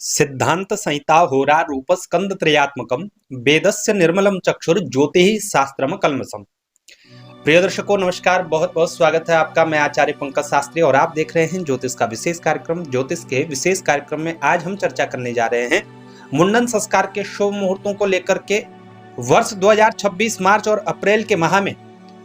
सिद्धांत संहिता होरा रूप स्कंद त्रयात्मकम वेदस्य निर्मलम चक्षुर ज्योतिः शास्त्रम कलमसम। प्रिय दर्शकों नमस्कार, बहुत बहुत स्वागत है आपका। मैं आचार्य पंकज शास्त्री और आप देख रहे हैं ज्योतिष का विशेष कार्यक्रम। ज्योतिष के विशेष कार्यक्रम में आज हम चर्चा करने जा रहे हैं मुंडन संस्कार के शुभ मुहूर्तों को लेकर के। वर्ष 2026 मार्च और अप्रैल के माह में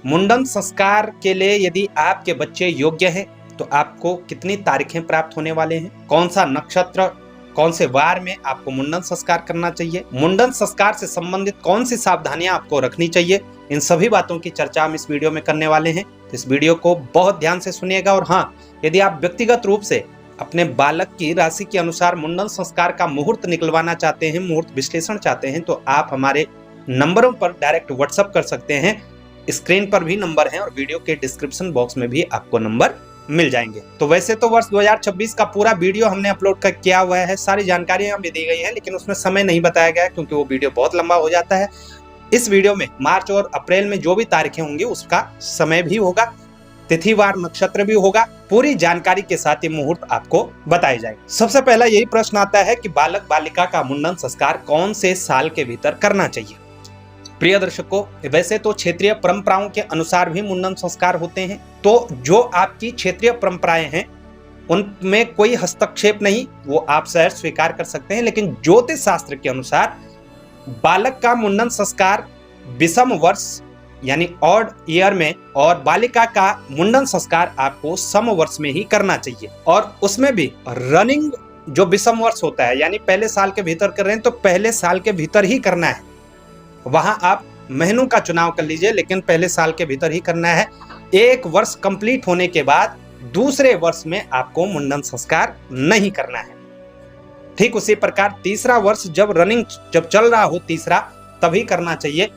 मुंडन संस्कार के लिए यदि आपके बच्चे योग्य हैं तो आपको कितनी तारीखें प्राप्त होने वाले हैं, कौन सा नक्षत्र, कौन से वार में आपको मुंडन संस्कार करना चाहिए, मुंडन संस्कार से संबंधित कौन सी सावधानियां आपको रखनी चाहिए, इन सभी बातों की चर्चा हम इस वीडियो में करने वाले हैं। तो इस वीडियो को बहुत ध्यान से सुनिएगा। और हाँ, यदि आप व्यक्तिगत रूप से अपने बालक की राशि के अनुसार मुंडन संस्कार का मुहूर्त निकलवाना चाहते हैं, मुहूर्त विश्लेषण चाहते हैं, तो आप हमारे नंबरों पर डायरेक्ट व्हाट्सएप कर सकते हैं। स्क्रीन पर भी नंबर है और वीडियो के डिस्क्रिप्शन बॉक्स में भी आपको नंबर मिल जाएंगे। तो वैसे तो वर्ष 2026 का पूरा वीडियो हमने अपलोड कर किया हुआ है, सारी जानकारियां हमें दी गई हैं, लेकिन उसमें समय नहीं बताया गया क्योंकि वो वीडियो बहुत लंबा हो जाता है। इस वीडियो में मार्च और अप्रैल में जो भी तारीखें होंगी उसका समय भी होगा, तिथिवार नक्षत्र भी होगा, पूरी जानकारी के साथ ये मुहूर्त आपको बताए जाएंगे। सबसे पहला यही प्रश्न आता है कि बालक बालिका का मुंडन संस्कार कौन से साल के भीतर करना चाहिए। प्रिय दर्शकों, वैसे तो क्षेत्रीय परंपराओं के अनुसार भी मुंडन संस्कार होते हैं, तो जो आपकी क्षेत्रीय परंपराएं हैं उनमें कोई हस्तक्षेप नहीं, वो आप सहर्ष स्वीकार कर सकते हैं। लेकिन ज्योतिष शास्त्र के अनुसार बालक का मुंडन संस्कार विषम वर्ष यानी ऑड ईयर में और बालिका का मुंडन संस्कार आपको सम वर्ष में ही करना चाहिए। और उसमें भी रनिंग जो विषम वर्ष होता है यानी पहले साल के भीतर कर रहे हैं तो पहले साल के भीतर ही करना है। वहां आप महीनों का चुनाव कर लीजिए, लेकिन पहले साल के भीतर ही करना है। एक वर्ष कंप्लीट होने के बाद दूसरे वर्ष में आपको मुंडन संस्कार नहीं करना है। ठीक उसी प्रकार तीसरा वर्ष जब चल रहा हो तीसरा, तभी करना चाहिए।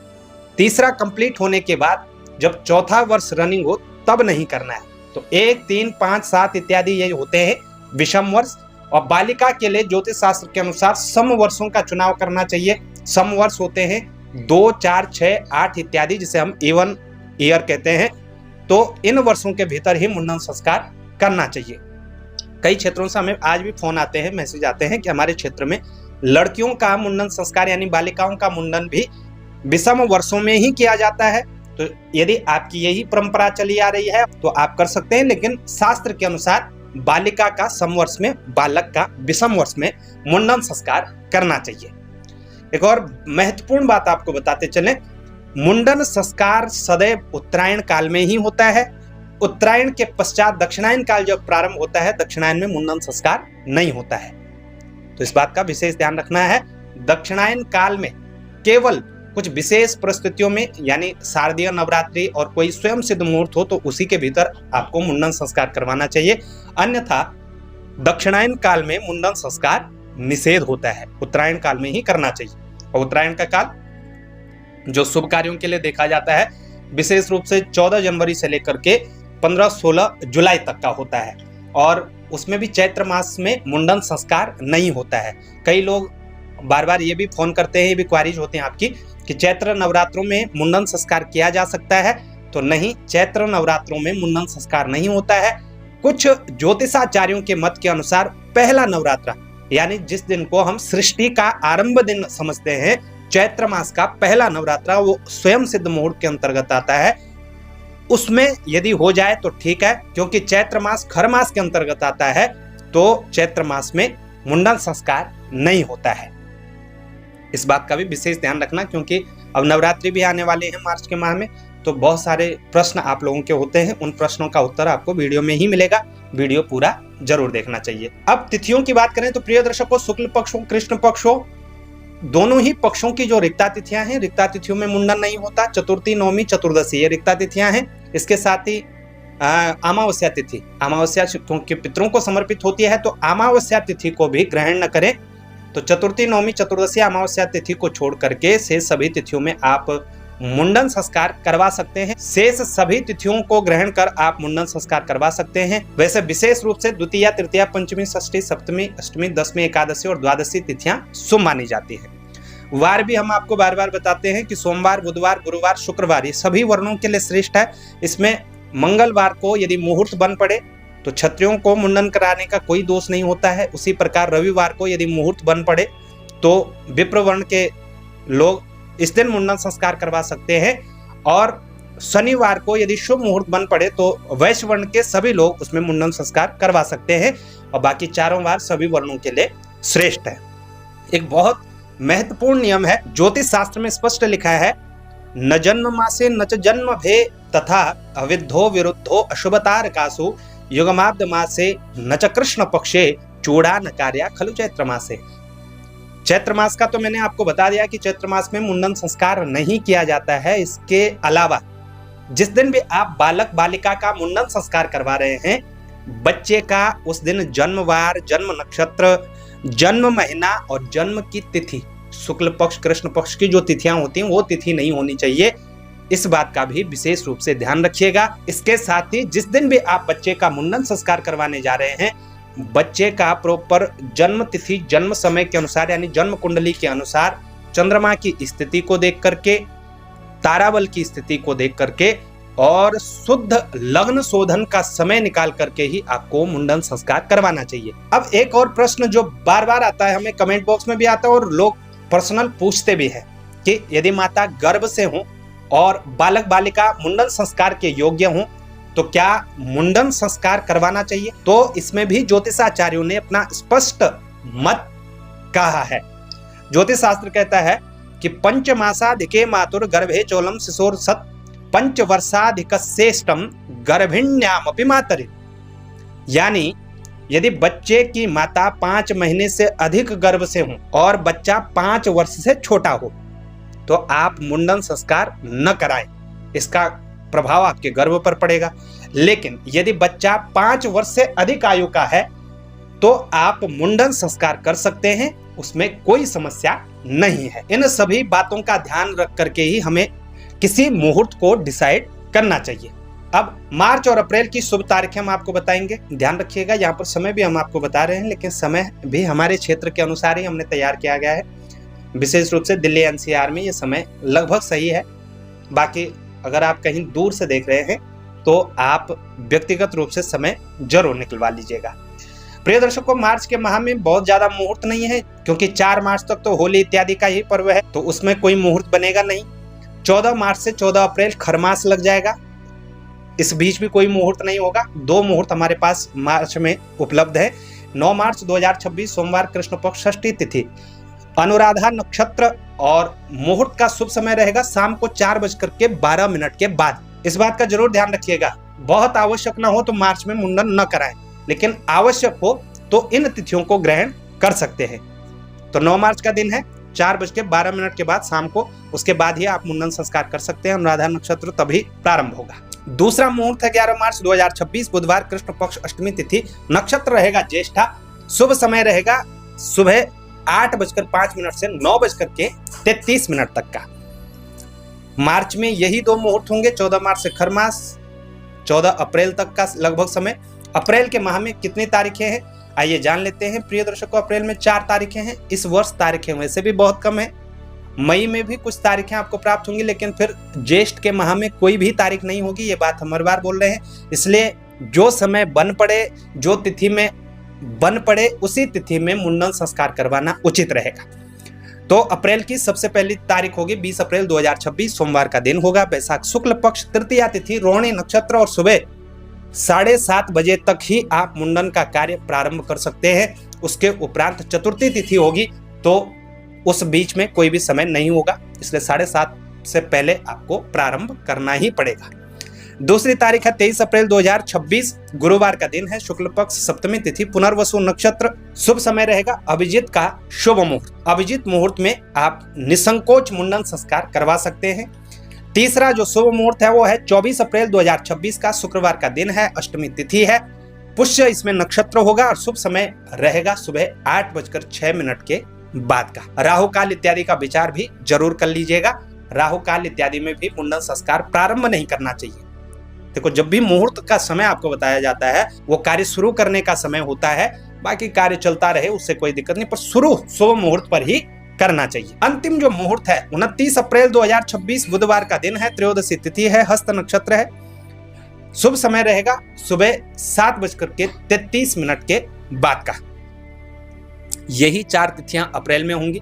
तीसरा कंप्लीट होने के बाद जब चौथा वर्ष रनिंग हो तब नहीं करना है। तो 1, 3, 5, 7 इत्यादि ये होते हैं विषम वर्ष। और बालिका के लिए ज्योतिष शास्त्र के अनुसार सम वर्षों का चुनाव करना चाहिए। सम वर्ष होते हैं 2, 4, 6, 8 इत्यादि, जिसे हम इवन ईयर कहते हैं। तो इन वर्षों के भीतर ही मुंडन संस्कार करना चाहिए। कई क्षेत्रों से हमें आज भी फोन आते हैं, मैसेज आते हैं कि हमारे क्षेत्र में लड़कियों का मुंडन संस्कार यानी बालिकाओं का मुंडन भी विषम वर्षों में ही किया जाता है। तो यदि आपकी यही परंपरा चली आ रही है तो आप कर सकते हैं, लेकिन शास्त्र के अनुसार बालिका का सम वर्ष में, बालक का विषम वर्ष में मुंडन संस्कार करना चाहिए। एक और महत्वपूर्ण बात आपको बताते चले, मुंडन संस्कार सदैव उत्तरायण काल में ही होता है। उत्तरायण के पश्चात दक्षिणायन काल जब प्रारंभ होता है, दक्षिणायन में मुंडन संस्कार नहीं होता है। तो इस बात का विशेष ध्यान रखना है। दक्षिणायन काल में केवल कुछ विशेष परिस्थितियों में यानी शारदीय नवरात्रि और कोई स्वयं सिद्ध मुहूर्त हो तो उसी के भीतर आपको मुंडन संस्कार करवाना चाहिए। अन्यथा दक्षिणायन काल में मुंडन संस्कार निषेध होता है, उत्तरायण काल में ही करना चाहिए। और उत्तरायण का काल जो शुभ कार्यों के लिए देखा जाता है विशेष रूप से 14 जनवरी से लेकर के 15-16 जुलाई तक का होता है। और उसमें भी चैत्र मास में मुंडन संस्कार नहीं होता है। कई लोग बार बार ये भी फोन करते हैं, ये भी क्वारीज होते हैं आपकी कि चैत्र नवरात्रों में मुंडन संस्कार किया जा सकता है। तो नहीं, चैत्र नवरात्रों में मुंडन संस्कार नहीं होता है। कुछ ज्योतिषाचार्यों के मत के अनुसार पहला नवरात्र यानी जिस दिन को हम सृष्टि का आरंभ दिन समझते हैं, चैत्र मास का पहला नवरात्र, वो स्वयं सिद्ध मुहूर्त के अंतर्गत आता है। उसमें यदि हो जाए तो ठीक है, क्योंकि चैत्र मास खर मास के अंतर्गत आता है, तो चैत्र मास में मुंडन संस्कार नहीं होता है। इस बात का भी विशेष ध्यान रखना, क्योंकि अब नवरात्रि भी आने वाले हैं मार्च के माह में, तो बहुत सारे प्रश्न आप लोगों के होते हैं। उन प्रश्नों का उत्तर आपको वीडियो में ही मिलेगा, वीडियो पूरा जरूर देखना चाहिए। अब तिथियों की बात करें तो प्रिय दर्शकों, शुक्ल पक्ष हो कृष्ण पक्ष हो, दोनों ही पक्षों की जो रिक्ता तिथियां हैं, रिक्ता तिथियों में मुंडन नहीं होता। चतुर्थी, नवमी, चतुर्दशी ये रिक्ता तिथियां हैं। इसके साथ ही अमावस्या तिथि, अमावस्या क्योंकि पितरों को समर्पित होती है, तो अमावस्या तिथि को भी ग्रहण न करें। तो चतुर्थी, नवमी, चतुर्दशी, अमावस्या तिथि को छोड़ करके शेष सभी तिथियों में आप मुंडन संस्कार करवा सकते हैं। शेष सभी तिथियों को ग्रहण कर आप मुंडन संस्कार करवा सकते हैं। वैसे विशेष रूप से द्वितीया, तृतीया, पंचमी, षष्ठी, सप्तमी, अष्टमी, दसवीं, एकादशी और द्वादशी तिथियां शुभ मानी जाती हैं। वार भी हम आपको बार बार बताते हैं कि सोमवार, बुधवार, गुरुवार, शुक्रवार ये सभी वर्णों के लिए श्रेष्ठ है। इसमें मंगलवार को यदि मुहूर्त बन पड़े तो क्षत्रियों को मुंडन कराने का कोई दोष नहीं होता है। उसी प्रकार रविवार को यदि मुहूर्त बन पड़े तो विप्र वर्ण के लोग इस दिन मुंडन संस्कार करवा सकते हैं, और शनिवार को यदि शुभ मुहूर्त बन पड़े तो वैश्य वर्ण के सभी लोग उसमें मुंडन संस्कार करवा सकते हैं, और बाकी चारों वार सभी वर्णों के लिए श्रेष्ठ है। एक बहुत महत्वपूर्ण नियम है, ज्योतिष शास्त्र में स्पष्ट लिखा है, न जन्म मासे न च जन्म भे तथा अविद्धो विरुद्धो अशुभतारकासु युगमाब्द मासे न च कृष्ण पक्षे चूड़ा न कार्या खलु चैत्र मासे। चैत्र मास का तो मैंने आपको बता दिया कि चैत्र मास में मुंडन संस्कार नहीं किया जाता है। इसके अलावा जिस दिन भी आप बालक बालिका का मुंडन संस्कार करवा रहे हैं, बच्चे का उस दिन जन्मवार, जन्म नक्षत्र, जन्म महीना और जन्म की तिथि, शुक्ल पक्ष कृष्ण पक्ष की जो तिथियां होती हैं वो तिथि नहीं होनी चाहिए। इस बात का भी विशेष रूप से ध्यान रखिएगा। इसके साथ ही जिस दिन भी आप बच्चे का मुंडन संस्कार करवाने जा रहे हैं, बच्चे का प्रॉपर जन्म तिथि, जन्म समय के अनुसार यानी जन्म कुंडली के अनुसार, चंद्रमा की स्थिति को देख करके, ताराबल की स्थिति को देख करके और शुद्ध लग्न शोधन का समय निकाल करके ही आपको मुंडन संस्कार करवाना चाहिए। अब एक और प्रश्न जो बार बार आता है, हमें कमेंट बॉक्स में भी आता है और लोग पर्सनल पूछते भी हैं कि यदि माता गर्भ से हो और बालक बालिका मुंडन संस्कार के योग्य हों तो क्या मुंडन संस्कार करवाना चाहिए? तो इसमें भी ज्योतिषाचार्यों ने अपना स्पष्ट मत कहा है। ज्योतिष शास्त्र कहता है कि पंचमासाधिके मातुर गर्भे चोलम शिशोर सत पंचवर्षाधिकश्रेष्ठम गर्भिण्यामपि मातरि। यानी यदि बच्चे की माता 5 महीने से अधिक गर्भ से हो और बच्चा 5 वर्ष से छोटा हो तो आप मुंडन संस्कार न कराएं, इसका प्रभाव आपके गर्भ पर पड़ेगा। लेकिन यदि बच्चा 5 वर्ष से अधिक आयु का है तो आप मुंडन संस्कार कर सकते हैं, उसमें कोई समस्या नहीं है। इन सभी बातों का ध्यान रख करके ही हमें किसी मुहूर्त को डिसाइड करना चाहिए। अब मार्च और अप्रैल की शुभ तारीखें हम आपको बताएंगे, ध्यान रखिएगा। यहाँ पर समय भी हम आपको बता रहे हैं, लेकिन समय भी हमारे क्षेत्र के अनुसार ही हमने तैयार किया गया है। विशेष रूप से दिल्ली एनसीआर में ये समय लगभग सही है। बाकी अगर आप कहीं दूर से देख रहे हैं तो आप व्यक्तिगत रूप से समय जरूर निकलवा लीजिएगा। प्रिय दर्शकों, मार्च के माह में बहुत ज्यादा मुहूर्त नहीं है, क्योंकि 4 मार्च तक तो होली इत्यादि का ही पर्व है, तो उसमें कोई मुहूर्त बनेगा नहीं। 14 मार्च से 14 अप्रैल खरमास लग जाएगा, इस बीच भी कोई मुहूर्त नहीं होगा। 2 मुहूर्त हमारे पास मार्च में उपलब्ध है। 9 मार्च 2026 सोमवार कृष्ण पक्ष षष्ठी तिथि, अनुराधा नक्षत्र, और मुहूर्त का शुभ समय रहेगा शाम को 4:12 के बाद। इस बात का जरूर ध्यान रखिएगा, बहुत आवश्यक ना हो तो मार्च में मुंडन न कराएं, लेकिन आवश्यक हो तो इन तिथियों को ग्रहण कर सकते हैं। तो 9 मार्च का दिन है, 4:12 के बाद शाम को, उसके बाद ही आप मुंडन संस्कार कर सकते हैं। अनुराधा नक्षत्र तभी प्रारंभ होगा। दूसरा मुहूर्त है 11 मार्च 2026 बुधवार कृष्ण पक्ष अष्टमी तिथि, नक्षत्र रहेगा ज्येष्ठा, शुभ समय रहेगा सुबह 8:05 से 9:33 तक का। मार्च में यही 2 मुहूर्त होंगे, 14 मार्च से खरमास, 14 अप्रैल तक का लगभग समय। अप्रैल के माह में कितनी तारीखें हैं आइए जान लेते हैं। प्रिय दर्शकों, अप्रैल में 4 तारीखें हैं। इस वर्ष तारीखें वैसे भी बहुत कम है। मई में भी कुछ तारीखें आपको प्राप्त होंगी, लेकिन फिर ज्येष्ठ के माह में कोई भी तारीख नहीं होगी। ये बात हम हर बार बोल रहे हैं, इसलिए जो समय बन पड़े, जो तिथि में बन पड़े, उसी तिथि में मुंडन संस्कार करवाना उचित रहेगा। तो अप्रैल की सबसे पहली तारीख होगी 20 अप्रैल 2026 सोमवार का दिन होगा, वैशाख शुक्ल पक्ष तृतीया तिथि, रोहिणी नक्षत्र, और सुबह 7:30 बजे तक ही आप मुंडन का कार्य प्रारंभ कर सकते हैं। उसके उपरांत चतुर्थी तिथि होगी, तो उस बीच में कोई भी समय नहीं होगा, इसलिए 7:30 से पहले आपको प्रारंभ करना ही पड़ेगा। दूसरी तारीख है 23 अप्रैल 2026 गुरुवार का दिन है, शुक्ल पक्ष सप्तमी तिथि, पुनर्वसु नक्षत्र, शुभ समय रहेगा अभिजीत का शुभ मुहूर्त। अभिजीत मुहूर्त में आप निसंकोच मुंडन संस्कार करवा सकते हैं। तीसरा जो शुभ मुहूर्त है वो है 24 अप्रैल 2026 का शुक्रवार का दिन है, अष्टमी तिथि है, पुष्य इसमें नक्षत्र होगा और शुभ समय रहेगा सुबह 8:06 के बाद का। राहु काल इत्यादि का विचार भी जरूर कर लीजिएगा। राहु काल इत्यादि में भी मुंडन संस्कार प्रारंभ नहीं करना चाहिए। देखो, जब भी मुहूर्त का समय आपको बताया जाता है वो कार्य शुरू करने का समय होता है, बाकी कार्य चलता रहे उससे कोई दिक्कत नहीं, पर शुरू शुभ मुहूर्त पर ही करना चाहिए। अंतिम जो मुहूर्त है 29 अप्रैल 2026 बुधवार का दिन है, त्रयोदशी तिथि है, हस्त नक्षत्र है, शुभ समय रहेगा सुबह 7:33 के बाद का। यही 4 तिथियां अप्रैल में होंगी।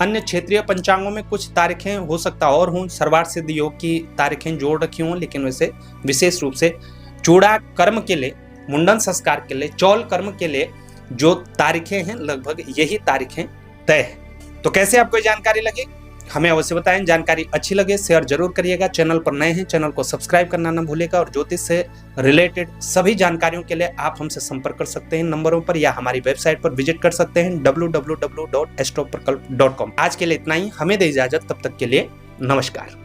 अन्य क्षेत्रीय पंचांगों में कुछ तारीखें हो सकता और हों, सर्वार्थ सिद्ध योग की तारीखें जोड़ रखी हों, लेकिन वैसे विशेष रूप से चूड़ा कर्म के लिए, मुंडन संस्कार के लिए, चौल कर्म के लिए जो तारीखें हैं लगभग यही तारीखें तय है। तो कैसे आपको जानकारी लगी हमें अवश्य बताएं। जानकारी अच्छी लगे शेयर जरूर करिएगा। चैनल पर नए हैं चैनल को सब्सक्राइब करना न भूलिएगा। और ज्योतिष से रिलेटेड सभी जानकारियों के लिए आप हमसे संपर्क कर सकते हैं नंबरों पर, या हमारी वेबसाइट पर विजिट कर सकते हैं www.astroprakalp.com। आज के लिए इतना ही, हमें दे इजाजत, तब तक के लिए नमस्कार।